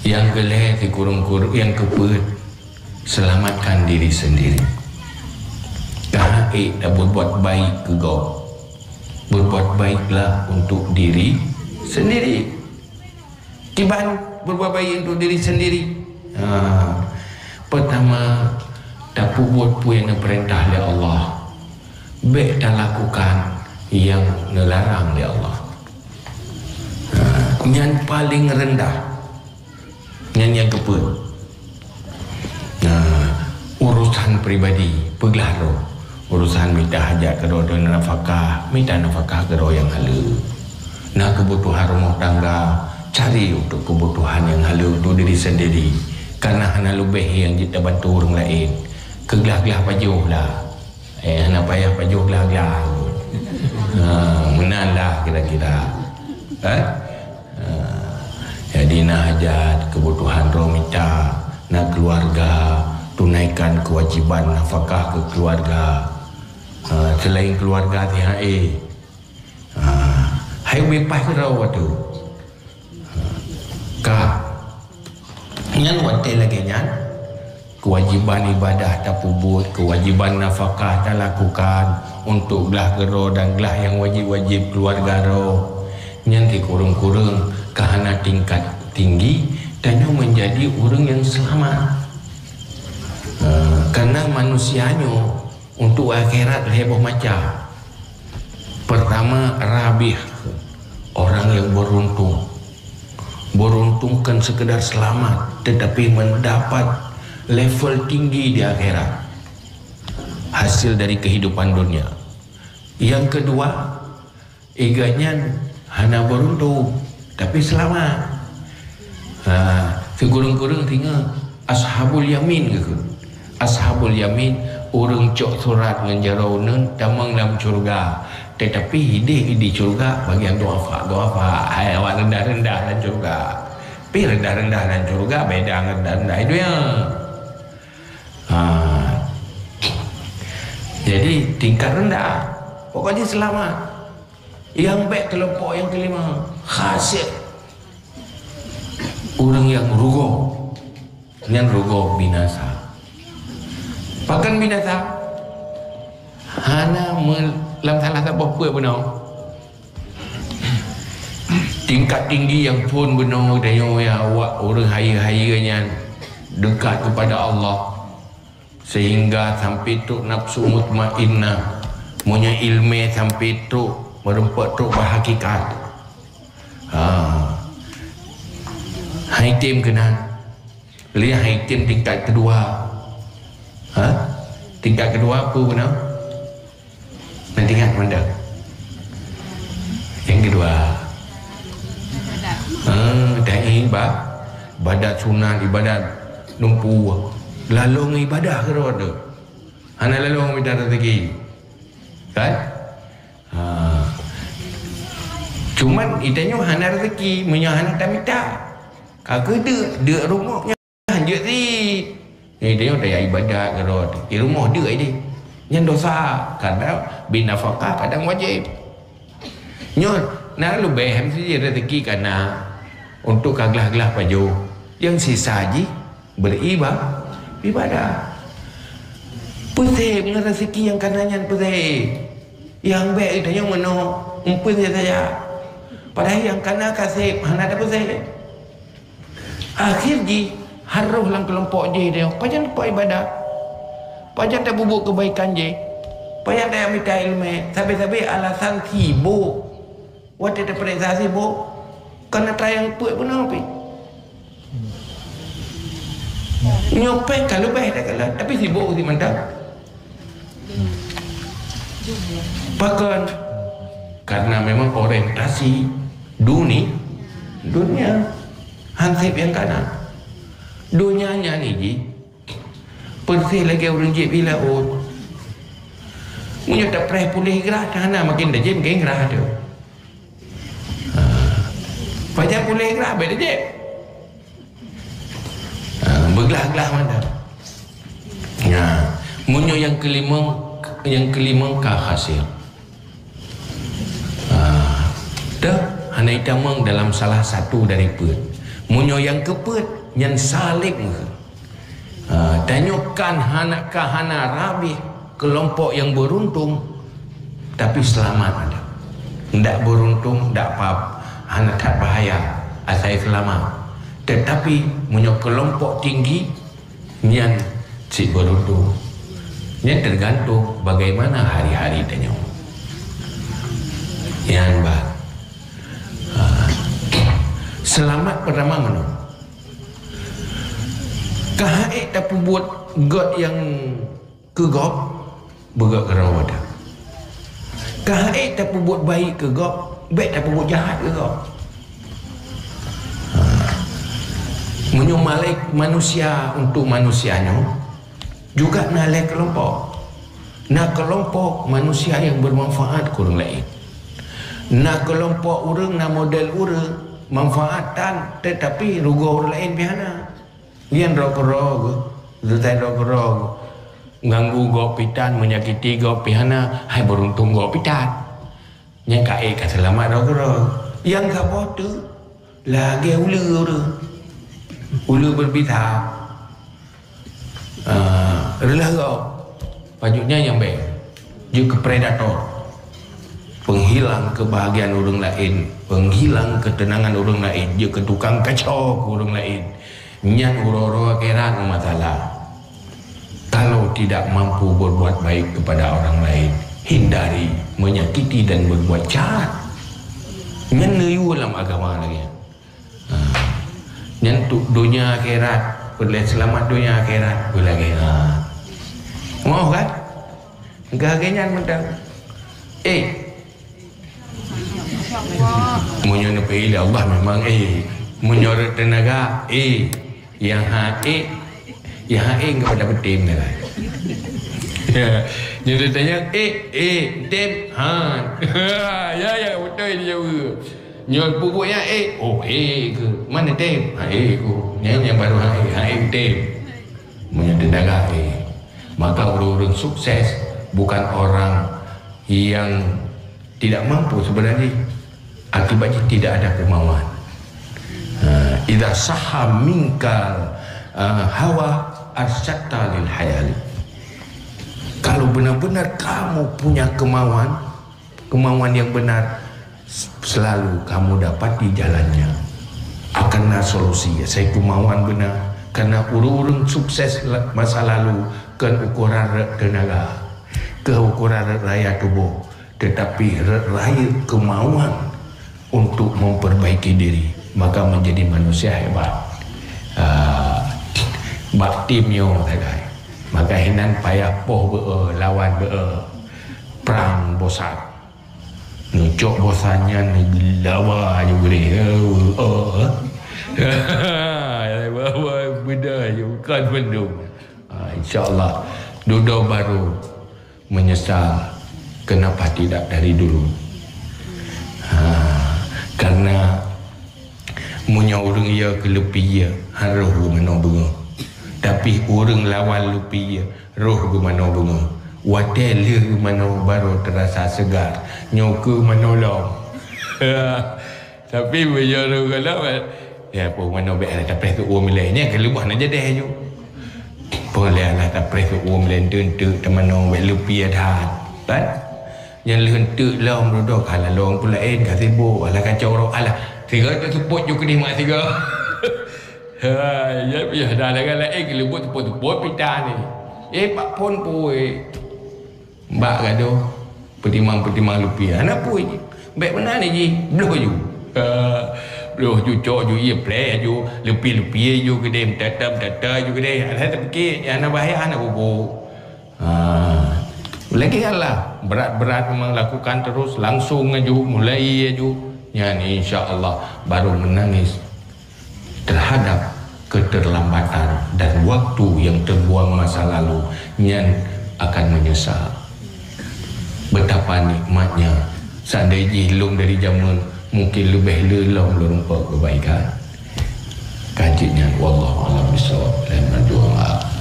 Yang kelih di kurung-kurung, yang keput selamatkan diri sendiri. Kahai dah berbuat baik ke kau, berbuat baiklah untuk diri sendiri. Kiban berbuat baik untuk diri sendiri. Pertama, dah buat yang perintah oleh Allah, baik dah lakukan yang dilarang oleh Allah. Yang paling rendah, yang keput. Urusan pribadi pegelaro, urusan minta hajat kedua dan nafkah, minta nafkah kedua yang halu. Nah, kebutuhan rumah tangga, cari untuk kebutuhan yang halu untuk diri sendiri. Karena hana lebih yang kita bantu orang lain. Kegelah-gelah pajuh lah, hana payah pajuh gelah-gelah. Menanlah kira-kira. Jadi nak hajat kebutuhan rumah minta, nak keluarga, tunaikan kewajiban nafkah ke keluarga. Selain keluarga THE, hai bebas rau tu. Nyan wate lagi nyan kewajiban ibadah tak pubut, kewajiban nafkah tak lakukan untuk gelah gero dan gelah yang wajib-wajib keluarga ro. Nyan dikurung-kurung kahana tingkat tinggi dan menjadi orang yang selamat. Karena manusianya untuk akhirat heboh macam. Pertama, rabih, orang yang beruntung. Beruntung kan sekedar selamat, tetapi mendapat level tinggi di akhirat, hasil dari kehidupan dunia. Yang kedua, iganya hanya beruntung tapi selamat. Segurung-kurung tinggal ashabul yamin ke. Ashabul yamin orang cok surat dengan jaraunan tamang dalam syurga, tetapi hidup di syurga bagian doa hai awak rendah-rendah dan syurga. Tapi rendah-rendah dan syurga beda dengan rendah-rendah itu ya. Jadi tingkat rendah pokoknya selamat. Yang baik kelompok yang kelima, khasir, orang yang rugo, yang rugo binasa. Bahkan binasa hana dalam salah satu apa benar. Tingkat tinggi yang pun benar dan ya awak orang haya-hayanya dekat kepada Allah sehingga sampai tu nafsu mutmainnah, punya ilmu sampai tu merempat tu berhakikat. Haitim kena lihat haitim tingkat kedua. Tingkat kedua apa benar? Nanti ingat mana? Yang kedua da'i ibadat sunat, ibadat numpu lalung ibadah ke roda hana lalung minta rezeki kan? Cuman itanya hana rezeki menyahana tak minta kagak dia rumahnya dia si dia dah ibadat ke roda di rumah dia ini yang dosa kadang binafkah kadang wajib nyon nak lebih mesti rezeki karena untuk kaglah-glah paju yang sisa haji beribadah pusing dengan rezeki yang kanannya pusing yang baik itu yang mana umpun saja padahal yang kanan kasih mana ada pusing akhir ji haruh lang kelompok je dia pajan lupa ibadah pajan tak bubuk kebaikan je pajan tak minta ilmu sampai-sampai alasan sibuk waktu ada periksa sibuk kerana tayang puak pun apa nyopeng kalau baik tak kalah tapi sibuk si mantap bahkan karena memang orientasi dunia hansip yang kanan dunianya ni ji persih lagi orang je bila punya tak pernah pulih gerah karena makin dah je makin gerah tu pajak pulih gerah beda je bergelah-gelah mana munyo yang kelima kah hasil dah hanya itamang dalam salah satu dari pun munyo yang kepet yang saling tanyakan hanak kahana rabi kelompok yang beruntung tapi selamat ada. Ndak beruntung ndak apa hanak tak bahaya asal selamat. Tetapi munyo kelompok tinggi yang si beruntung yang tergantung bagaimana hari-hari tanya yang selamat pertama mana kahai tak buat god yang kegop bergak kerau ada kahai tak buat baik ke gop baik tak buat jahat ke gop menyumalai manusia untuk manusianya juga nalai kelompok kelompok manusia yang bermanfaat kurang lain kelompok orang model orang manfaatan tetapi rugo orang lain biana yang rok-rok ganggu gopitan menyakiti gopihana hai beruntung gopitan yang kai ka selamat rok-rok yang gak bodoh lagi ulu berbita relaga pajunya yang baik juga predator penghilang kebahagiaan orang lain, penghilang ketenangan orang lain, juga tukang kacau orang lain. Nyan uro-uro akhirat masalah. Kalau tidak mampu berbuat baik kepada orang lain, hindari menyakiti dan berbuat jahat. Nyan neyu dalam agama lagi. Nyan dunia akhirat, boleh selamat dunia akhirat, boleh lagi. Mau kan? Gaganya mentang. Munyo pilih Allah memang menyorot tenaga yang enggak pada betim lah. Jadi tanya tem ya betul dia jawab. Nyor pupuknya ke mana tem ku yang baru tem munyo tenaga maka orang sukses bukan orang yang tidak mampu sebenarnya akibatnya tidak ada kemauan. Idza sahha minkal hawa arsyadta lil hayali. Kalau benar-benar kamu punya kemauan yang benar, selalu kamu dapat di jalannya. Akan solusi. Saya kemauan benar karena urung sukses masa lalu kan ukuran tenaga, ke ukuran raya tubuh, tetapi raya kemauan untuk memperbaiki diri, maka menjadi manusia hebat. Baktimnya maka hinan payah poh lawan perang bosan, nucok bosannya negelawa juga dia. Benda bukan bendung. InsyaAllah duduk baru menyesal kenapa tidak dari dulu. Karena munya orang ia ke lepi ia roh ke mana bunga, tapi orang lawan lepi ia roh ke mana bunga, watel ke mana baru terasa segar, nyoku menolong. Tapi berjara kalau ya pun mana baik lah tak tu uang milenya kalau buat aja deh ju boleh lah tak tu uang milen tentu teman orang baik lepi ada kan yang lentuk lah duduk ala long pula kasih bo ala kacau orang ala tiga tu support juga ni mak tiga. Ya dah lah kan kalau buat support pita ni pak pun pui mbak gaduh pertimang lupi anak pui baik benar ni ji belum ju belum ju cok ju ia play ju lupi ju gede tetam ju gede ada terfikir anak bahaya anak bubu. Lagi Allah berat memang lakukan terus langsung aja mulai aja yani insya-Allah baru menangis terhadap keterlambatan dan waktu yang terbuang masa lalu yang akan menyesal betapa nikmatnya seandainya hilung dari zaman mungkin lebih lelam lupa kebaikan kajinya wallahu a'lam bishawab dan berdoa.